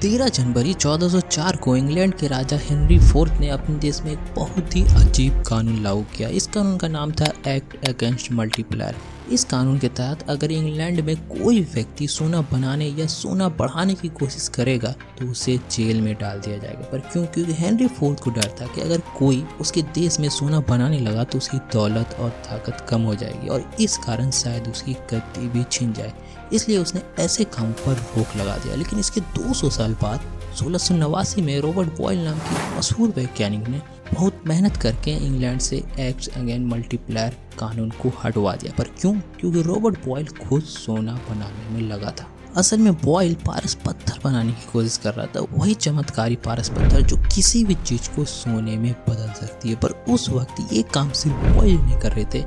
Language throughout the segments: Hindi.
13 जनवरी 1404 को इंग्लैंड के राजा हेनरी फोर्थ ने अपने देश में एक बहुत ही अजीब कानून लागू किया। इस कानून का नाम था एक्ट अगेंस्ट मल्टीप्लायर। इस कानून के तहत अगर इंग्लैंड में कोई व्यक्ति सोना बनाने या सोना बढ़ाने की कोशिश करेगा तो उसे जेल में डाल दिया जाएगा। पर क्योंकि हेनरी फोर्थ को डर था कि अगर कोई उसके देश में सोना बनाने लगा तो उसकी दौलत और ताकत कम हो जाएगी और इस कारण शायद उसकी गद्दी भी छिन जाए, इसलिए उसने ऐसे कामों पर रोक लगा दिया। लेकिन इसके 200 साल बाद 1689 में रॉबर्ट बॉयल नाम के मशहूर वैज्ञानिक ने बहुत मेहनत करके इंग्लैंड से एक्ट अगेंस्ट मल्टीप्लायर कानून को हटवा दिया। पर क्यों? क्योंकि रॉबर्ट बॉयल खुद सोना बनाने में लगा था। असल में बॉयल पारस पत्थर बनाने की कोशिश कर रहा था, वही चमत्कारी पारस पत्थर जो किसी भी चीज को सोने में बदल सकती है। पर उस वक्त ये काम सिर्फ बॉयल नहीं कर रहे थे,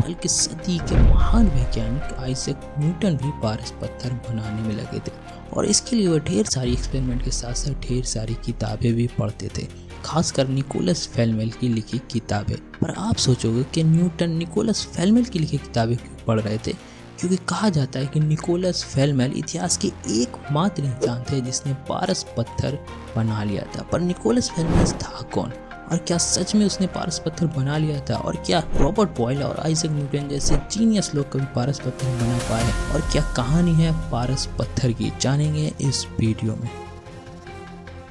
बल्कि सदी के महान वैज्ञानिक आइजैक न्यूटन भी पारस पत्थर बनाने में लगे थे और इसके लिए वह ढेर सारी एक्सपेरिमेंट के साथ साथ ढेर सारी किताबें भी पढ़ते थे, खासकर निकोलस फ्लेमेल की लिखी किताबें। पर आप सोचोगे कि न्यूटन निकोलस फ्लेमेल की लिखी किताबें क्यों पढ़ रहे थे? क्योंकि कहा जाता है कि निकोलस फ्लेमेल इतिहास के एकमात्र इंसान थे जिसने पारस पत्थर बना लिया था। पर निकोलस फ्लेमेल था कौन और क्या सच में उसने पारस पत्थर बना लिया था? और क्या रॉबर्ट बॉयल और आइजैक न्यूटन जैसे जीनियस लोग कभी पारस पत्थर बना पाए? और क्या कहानी है पारस पत्थर की, जानेंगे इस वीडियो में।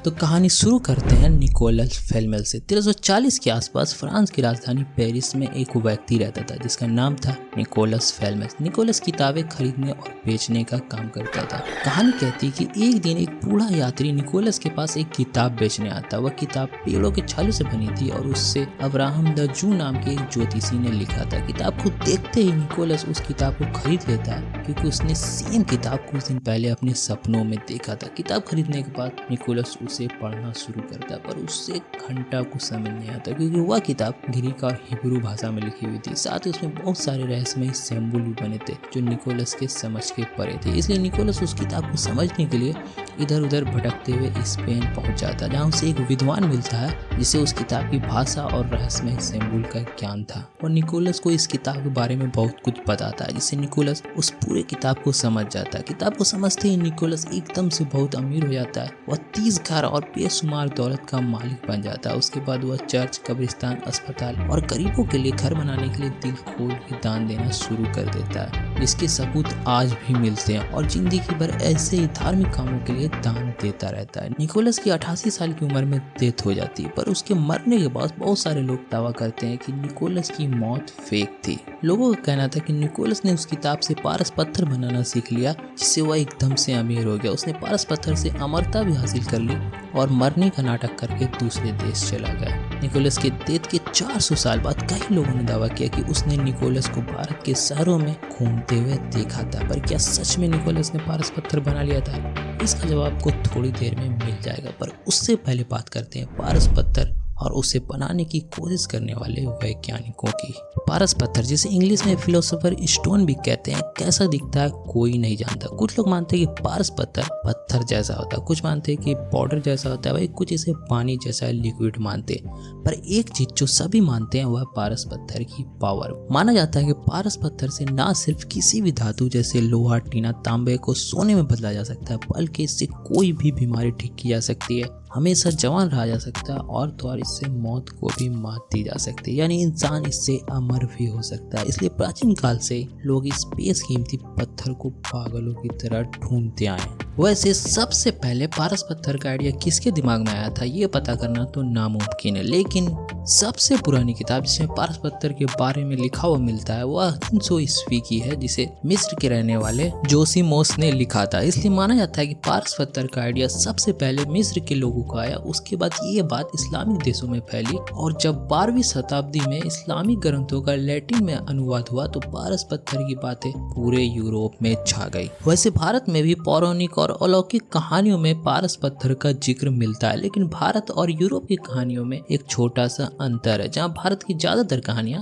तो कहानी शुरू करते हैं निकोलस फ्लेमेल से। 1340 के आसपास फ्रांस की राजधानी पेरिस में एक व्यक्ति रहता था जिसका नाम था निकोलस फ्लेमेल। निकोलस किताबें खरीदने और बेचने का काम करता था। कहानी कहती है कि एक दिन एक बूढ़ा यात्री निकोलस के पास एक किताब बेचने आता। वह किताब पेड़ों के छालों से बनी थी और उससे अब्राहम द जू नाम के एक ज्योतिषी ने लिखा था। किताब को देखते ही निकोलस उस किताब को खरीद लेता है क्योंकि उसने सेम किताब कुछ दिन पहले अपने सपनों में देखा था। किताब खरीदने के बाद निकोलस उसे पढ़ना शुरू करता, पर उससे घंटा को समझ नहीं आता क्योंकि वह किताब ग्रीक और हिब्रू भाषा में लिखी हुई थी। साथ ही उसमें बहुत सारे रहस्यमय सिंबल भी बने थे जो निकोलस के समझ के परे थे। इसलिए निकोलस उस किताब को समझने के लिए इधर उधर भटकते हुए स्पेन पहुंच जाता, जहाँ उसे एक विद्वान मिलता है जिसे उस किताब की भाषा और रहस्यमय सिंबल का ज्ञान था और निकोलस को इस किताब के बारे में बहुत कुछ बताता है, जिससे निकोलस उस पूरे किताब को समझ जाता है। किताब को समझते ही निकोलस एकदम से बहुत अमीर हो जाता है। वह 30 घर और बेशुमार दौलत का मालिक बन जाता है। उसके बाद वह चर्च, कब्रिस्तान, अस्पताल और गरीबों के लिए घर बनाने के लिए दिल खोल के दान देना शुरू कर देता है, जिसके सबूत आज भी मिलते हैं और जिंदगी भर ऐसे ही धार्मिक कामों के लिए दान देता रहता है। निकोलस की 88 साल की उम्र में डेथ हो जाती है, पर उसके मरने के बाद बहुत सारे लोग दावा करते हैं कि निकोलस की मौत फेक थी। लोगों का कहना था कि निकोलस ने उस किताब से पारस पत्थर बनाना सीख लिया, जिससे वह एकदम से अमीर हो गया। उसने पारस पत्थर से अमरता भी हासिल कर ली और मरने का नाटक करके दूसरे देश चला गया। निकोलस के डेथ के 400 साल बाद कई लोगों ने दावा किया कि उसने निकोलस को भारत के शहरों में घूमते हुए देखा था। पर क्या सच में निकोलस ने पारस पत्थर बना लिया था? इसका जवाब आपको थोड़ी देर में मिल जाएगा, पर उससे पहले बात करते हैं पारस पत्थर और उसे बनाने की कोशिश करने वाले वैज्ञानिकों की। पारस पत्थर, जिसे इंग्लिश में फिलोसोफर स्टोन भी कहते हैं, कैसा दिखता है कोई नहीं जानता। कुछ लोग मानते हैं कि पारस पत्थर पत्थर जैसा होता है, कुछ मानते हैं कि पाउडर जैसा होता है, वही कुछ इसे पानी जैसा लिक्विड मानते हैं। पर एक चीज जो सभी मानते हैं वह पारस पत्थर की पावर। माना जाता है कि पारस पत्थर से न सिर्फ किसी भी धातु जैसे लोहा, टीना, तांबे को सोने में बदला जा सकता है, बल्कि इससे कोई भी बीमारी ठीक की जा सकती है, हमेशा जवान रहा जा सकता है और तो और इससे मौत को भी मात दी जा सकती है, यानी इंसान इससे अमर भी हो सकता है। इसलिए प्राचीन काल से लोग इस बेशकीमती पत्थर को पागलों की तरह ढूंढते आए। वैसे सबसे पहले पारस पत्थर का आइडिया किसके दिमाग में आया था ये पता करना तो नामुमकिन है, लेकिन सबसे पुरानी किताब जिसमें पारस पत्थर के बारे में लिखा हुआ मिलता है वह 300 ईस्वी की है, जिसे मिस्र के रहने वाले जोसीमोस ने लिखा था। इसलिए माना जाता है कि पारस पत्थर का आइडिया सबसे पहले मिस्र के लोगों को आया। उसके बाद ये बात इस्लामिक देशों में फैली और जब 12वीं शताब्दी में इस्लामिक ग्रंथों का लैटिन में अनुवाद हुआ तो पारस पत्थर की बातें पूरे यूरोप में छा गई। वैसे भारत में भी पौराणिक और अलौकिक कहानियों में पारस पत्थर का जिक्र मिलता है, लेकिन भारत और यूरोप की कहानियों में एक छोटा सा अंतर है। जहाँ भारत की ज्यादातर कहानियां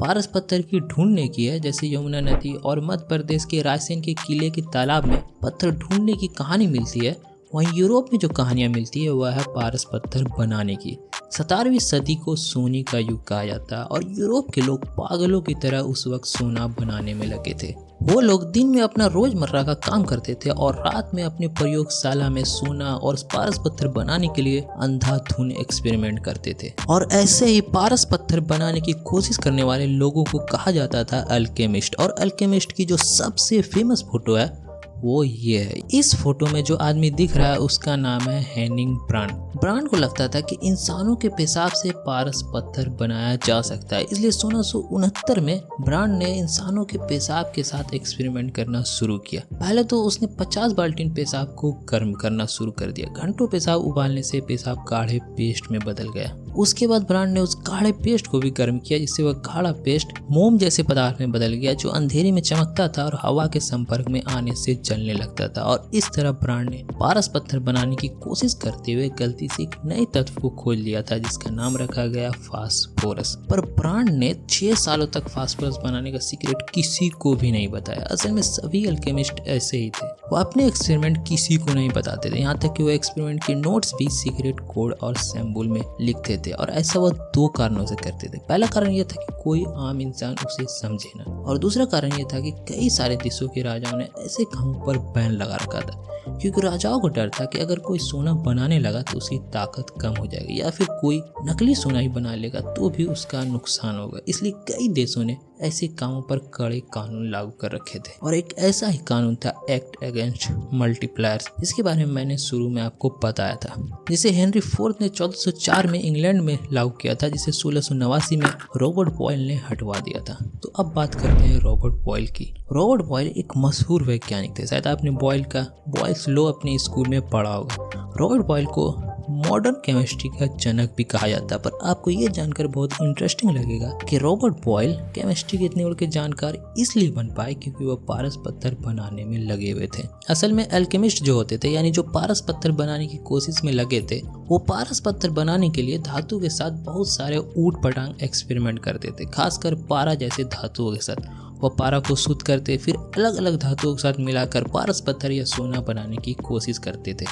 पारस पत्थर की ढूंढने की है, जैसे यमुना नदी और मध्य प्रदेश के रायसेन के किले के तालाब में पत्थर ढूंढने की कहानी मिलती है, वहीं यूरोप में जो कहानियां मिलती है वह है पारस पत्थर बनाने की। 17वीं सदी को सोने का युग कहा जाता है और यूरोप के लोग पागलों की तरह उस वक्त सोना बनाने में लगे थे। वो लोग दिन में अपना रोजमर्रा का काम करते थे और रात में अपनी प्रयोगशाला में सोना और पारस पत्थर बनाने के लिए अंधाधुन एक्सपेरिमेंट करते थे। और ऐसे ही पारस पत्थर बनाने की कोशिश करने वाले लोगों को कहा जाता था अल्केमिस्ट। और अल्केमिस्ट की जो सबसे फेमस फोटो है वो ये है। इस फोटो में जो आदमी दिख रहा है उसका नाम है हेनिंग ब्रांड। ब्रांड को लगता था कि इंसानों के पेशाब से पारस पत्थर बनाया जा सकता है, इसलिए 1669 में ब्रांड ने इंसानों के पेशाब के साथ एक्सपेरिमेंट करना शुरू किया। पहले तो उसने 50 बाल्टीन पेशाब को गर्म करना शुरू कर दिया। घंटों पेशाब उबालने से पेशाब गाढ़े पेस्ट में बदल गया। उसके बाद ब्रांड ने उस गाढ़े पेस्ट को भी गर्म किया, जिससे वह गाढ़ा पेस्ट मोम जैसे पदार्थ में बदल गया जो अंधेरे में चमकता था और हवा के संपर्क में आने से जलने लगता था। और इस तरह ब्रांड ने पारस पत्थर बनाने की कोशिश करते हुए गलती से एक नए तत्व को खोज लिया था जिसका नाम रखा गया फास्फोरस। पर ब्रांड ने 6 सालों तक फास्फोरस बनाने का सीक्रेट किसी को भी नहीं बताया। असल में सभी अल्केमिस्ट ऐसे ही थे, वो अपने एक्सपेरिमेंट किसी को नहीं बताते थे, यहाँ तक कि वो एक्सपेरिमेंट के नोट्स भी सीक्रेट कोड और सिंबल में लिखते थे। और ऐसा वो 2 कारणों से करते थे। पहला कारण यह था कि कोई आम इंसान उसे समझे ना, और दूसरा कारण यह था कि कई सारे देशों के राजाओं ने ऐसे कामों पर बैन लगा रखा था, क्योंकि राजाओं को डर था कि अगर कोई सोना बनाने लगा तो उसकी ताकत कम हो जाएगी, या फिर कोई नकली सोना ही बना लेगा तो भी उसका नुकसान होगा। इसलिए कई देशों ने ऐसे कामों पर कड़े कानून लागू कर रखे थे। और एक ऐसा ही कानून था एक्ट अगेंस्ट मल्टीप्लायर्स, जिसके बारे में मैंने शुरू में आपको बताया था, जिसे हेनरी फोर्थ ने 1404 में इंग्लैंड में लागू किया था, जिसे 1689 में रॉबर्ट बॉयल ने हटवा दिया था। तो अब बात करते हैं रॉबर्ट बॉयल की। रॉबर्ट बॉयल एक मशहूर वैज्ञानिक थे। शायद आपने बॉयल्स लॉ अपने स्कूल में पढ़ा होगा। रॉबर्ट बॉयल को मॉडर्न केमिस्ट्री का जनक भी कहा जाता है। पर आपको ये जानकर बहुत इंटरेस्टिंग लगेगा कि रॉबर्ट बॉयल केमिस्ट्री के इतने बड़े के जानकार इसलिए बन पाए क्योंकि वह पारस पत्थर बनाने में लगे हुए थे। असल में अल्केमिस्ट जो होते थे, यानी जो पारस पत्थर बनाने की कोशिश में लगे थे, वो पारस पत्थर बनाने के लिए धातु के साथ बहुत सारे ऊट पटांग एक्सपेरिमेंट करते थे, खासकर पारा जैसे धातुओं के साथ। वह पारा को शुद्ध करते, फिर अलग अलग धातुओं के साथ मिलाकर पारस पत्थर या सोना बनाने की कोशिश करते थे।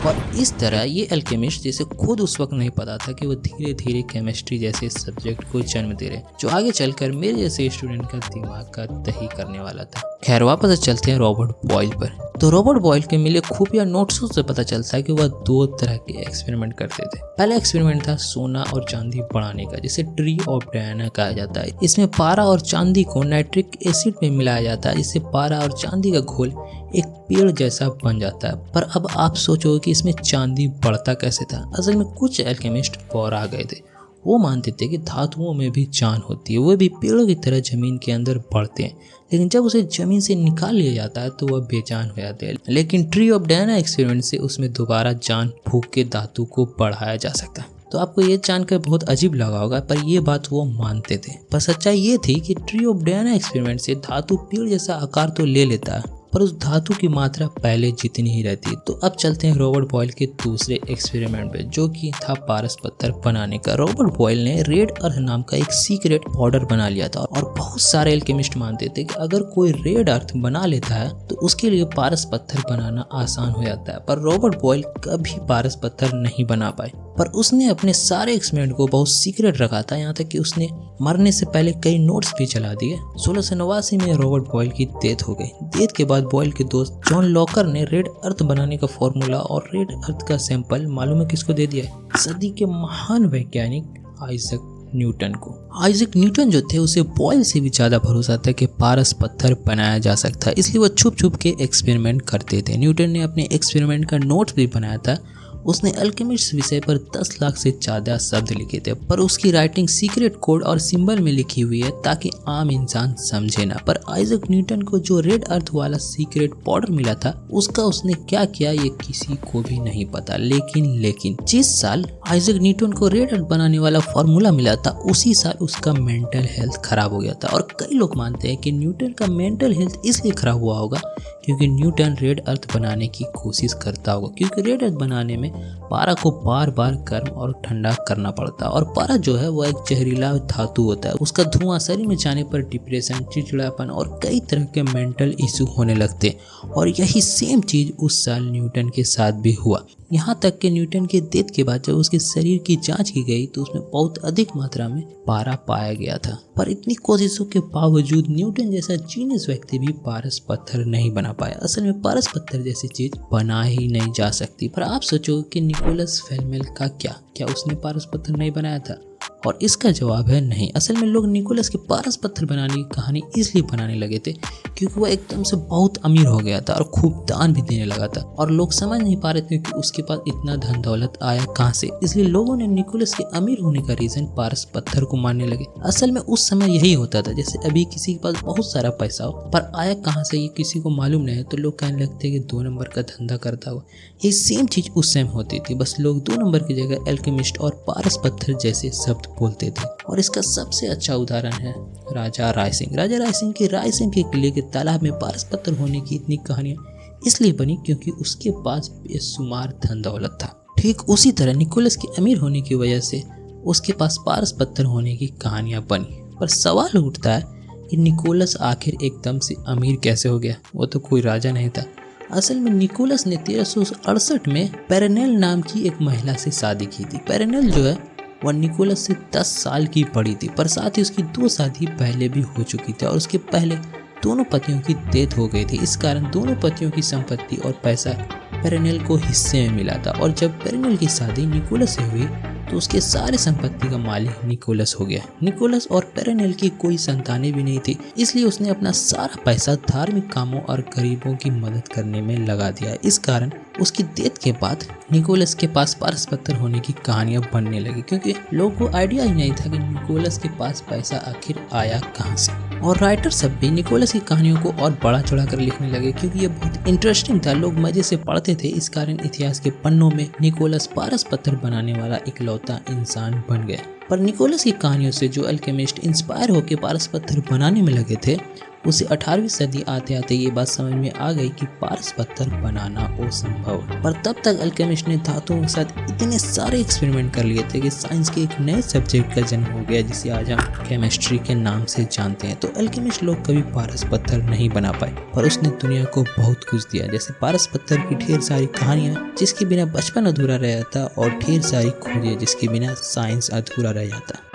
और इस तरह ये अल्केमिस्ट, जिसे खुद उस वक्त नहीं पता था कि वो धीरे धीरे केमिस्ट्री जैसे सब्जेक्ट को जन्म दे रहे, जो आगे चलकर मेरे जैसे स्टूडेंट का दिमाग का दही करने वाला था। खैर, वापस चलते हैं रॉबर्ट बॉयल पर। तो रॉबर्ट बॉयल के मिले खुफिया नोट्सों से पता चलता है कि वह 2 तरह के एक्सपेरिमेंट करते थे। पहला एक्सपेरिमेंट था सोना और चांदी बढ़ाने का, जिसे ट्री ऑफ डायना कहा जाता है। इसमें पारा और चांदी को नाइट्रिक एसिड में मिलाया जाता है, जिससे पारा और चांदी का घोल एक पेड़ जैसा बन जाता है। पर अब आप सोचोगे कि इसमें चांदी बढ़ता कैसे था। असल में कुछ अल्केमिस्ट और आ गए थे। वो मानते थे कि धातुओं में भी जान होती है, वो भी पेड़ों की तरह जमीन के अंदर बढ़ते हैं, लेकिन जब उसे जमीन से निकाल लिया जाता है तो वह बेजान हो जाते हैं। लेकिन ट्री ऑफ डायना एक्सपेरिमेंट से उसमें दोबारा जान फूंक के धातु को बढ़ाया जा सकता है। तो आपको ये जानकर बहुत अजीब लगा होगा, पर ये बात वो मानते थे। पर सच्चाई ये थी कि ट्री ऑफ डायना एक्सपेरिमेंट से धातु पेड़ जैसा आकार तो ले लेता है, पर उस धातु की मात्रा पहले जितनी ही रहती। तो अब चलते हैं रॉबर्ट बॉयल के दूसरे एक्सपेरिमेंट पे, जो कि था पारस पत्थर बनाने का। रॉबर्ट बॉयल ने रेड अर्थ नाम का एक सीक्रेट पाउडर बना लिया था, और बहुत सारे एल्केमिस्ट मानते थे कि अगर कोई रेड अर्थ बना लेता है तो उसके लिए पारस पत्थर बनाना आसान हो जाता है। पर रॉबर्ट बॉयल कभी पारस पत्थर नहीं बना पाए, पर उसने अपने सारे एक्सपेरिमेंट को बहुत सीक्रेट रखा था, यहाँ तक कि उसने मरने से पहले कई नोट्स भी चला दिए। 1689 में रॉबर्ट बॉयल की डेथ हो गई। डेथ के बाद बॉयल के दोस्त जॉन लॉकर ने रेड अर्थ बनाने का फॉर्मूला और रेड अर्थ का सैंपल मालूम है किसको दे दिया? सदी के महान वैज्ञानिक आइजैक न्यूटन को। आइजैक न्यूटन जो थे, उसे बॉयल से भी ज्यादा भरोसा था कि पारस पत्थर बनाया जा सकता है, इसलिए वो छुप छुप के एक्सपेरिमेंट करते थे। न्यूटन ने अपने एक्सपेरिमेंट का नोट्स भी बनाया था। उसने अल्केमिस्ट विषय पर 10 लाख से ज्यादा शब्द लिखे थे, पर उसकी राइटिंग सीक्रेट कोड और सिंबल में लिखी हुई है ताकि आम इंसान समझे ना। पर आइजैक न्यूटन को जो रेड अर्थ वाला सीक्रेट पाउडर मिला था, उसका उसने क्या किया ये किसी को भी नहीं पता। लेकिन जिस साल आइजैक न्यूटन को रेड अर्थ बनाने वाला फॉर्मूला मिला था, उसी साल उसका मेंटल हेल्थ खराब हो गया था। और कई लोग मानते हैं कि न्यूटन का मेंटल हेल्थ इसलिए खराब हुआ होगा क्योंकि न्यूटन रेड अर्थ बनाने की कोशिश करता होगा, क्योंकि रेड अर्थ बनाने में पारा को बार बार गर्म और ठंडा करना पड़ता है। और पारा जो है वह एक जहरीला धातु होता है। उसका धुआं शरीर में जाने पर डिप्रेशन, चिड़चिड़ापन और कई तरह के मेंटल इशू होने लगते। और यही सेम चीज उस साल न्यूटन के साथ भी हुआ। यहाँ तक कि न्यूटन के डेथ के बाद जब उसके शरीर की जांच की गई तो उसमें बहुत अधिक मात्रा में पारा पाया गया था। पर इतनी कोशिशों के बावजूद न्यूटन जैसा जीनियस व्यक्ति भी पारस पत्थर नहीं बना पाया। असल में पारस पत्थर जैसी चीज बना ही नहीं जा सकती। पर आप सोचो कि निकोलस फ्लेमेल का क्या उसने पारस पत्थर नहीं बनाया था? और इसका जवाब है नहीं। असल में लोग निकोलस के पारस पत्थर बनाने की कहानी इसलिए बनाने लगे थे क्योंकि वह एकदम से बहुत अमीर हो गया था और खूब दान भी देने लगा था, और लोग समझ नहीं पा रहे थे कि उसके पास इतना धन दौलत आया कहाँ से। इसलिए लोगों ने निकोलस के अमीर होने का रीजन पारस पत्थर को मानने लगे। असल में उस समय यही होता था, जैसे अभी किसी के पास बहुत सारा पैसा हो पर आया कहाँ से ये किसी को मालूम नहीं है तो लोग कहने लगते हैं कि 2 नंबर का धंधा करता हुआ। ये सेम चीज उस समय होती थी, बस लोग 2 नंबर की जगह एल्केमिस्ट और पारस पत्थर जैसे शब्द बोलते थे। और इसका सबसे अच्छा उदाहरण है राजा रायसिंह। राजा रायसिंह के किले के तालाब में पारस पत्थर होने की इतनी कहानियां इसलिए बनी क्योंकि उसके पास बेशुमार धन दौलत था। ठीक उसी तरह निकोलस के अमीर होने की वजह से उसके पास पारस पत्थर होने की कहानियां बनी। पर सवाल उठता है कि निकोलस आखिर एकदम से अमीर कैसे हो गया? वो तो कोई राजा नहीं था। असल में निकोलस ने 1368 में पेरेनेल नाम की एक महिला से शादी की थी। पेरेनेल जो है वह निकोलस से 10 साल की बड़ी थी, पर साथ ही उसकी 2 शादी पहले भी हो चुकी थी और उसके पहले दोनों पतियों की डेथ हो गई थी। इस कारण दोनों पतियों की संपत्ति और पैसा पेरेनेल को हिस्से में मिला था। और जब पेरेनेल की शादी निकोलस से हुई तो उसके सारे संपत्ति का मालिक निकोलस हो गया। निकोलस और पेरेनेल की कोई संतानें भी नहीं थी, इसलिए उसने अपना सारा पैसा धार्मिक कामों और गरीबों की मदद करने में लगा दिया। इस कारण उसकी डेथ के बाद निकोलस के पास पारस पत्थर होने की कहानियां बनने लगी क्योंकि लोगों को आइडिया ही नहीं था कि निकोलस के पास पैसा आखिर आया कहां से। और राइटर सब भी निकोलस की कहानियों को और बढ़ा चढ़ा कर लिखने लगे क्योंकि ये बहुत इंटरेस्टिंग था, लोग मजे से पढ़ते थे। इस कारण इतिहास के पन्नों में निकोलस पारस पत्थर बनाने वाला इकलौता इंसान बन गया। पर निकोलस की कहानियों से जो अल्केमिस्ट इंस्पायर होकर पारस पत्थर बनाने में लगे थे उसे 18वीं सदी आते आते ये बात समझ में आ गई कि पारस पत्थर बनाना असंभव है। पर तब तक अल्केमिस्ट ने धातुओं के साथ इतने सारे एक्सपेरिमेंट कर लिए थे कि साइंस के एक नए सब्जेक्ट का जन्म हो गया जिसे आज हम केमिस्ट्री के नाम से जानते हैं। तो अल्केमिस्ट लोग कभी पारस पत्थर नहीं बना पाए, पर उसने दुनिया को बहुत कुछ दिया, जैसे पारस पत्थर की ढेर सारी कहानियां जिसके बिना बचपन अधूरा रह जाता और ढेर सारी खोजें जिसके बिना साइंस अधूरा रह जाता।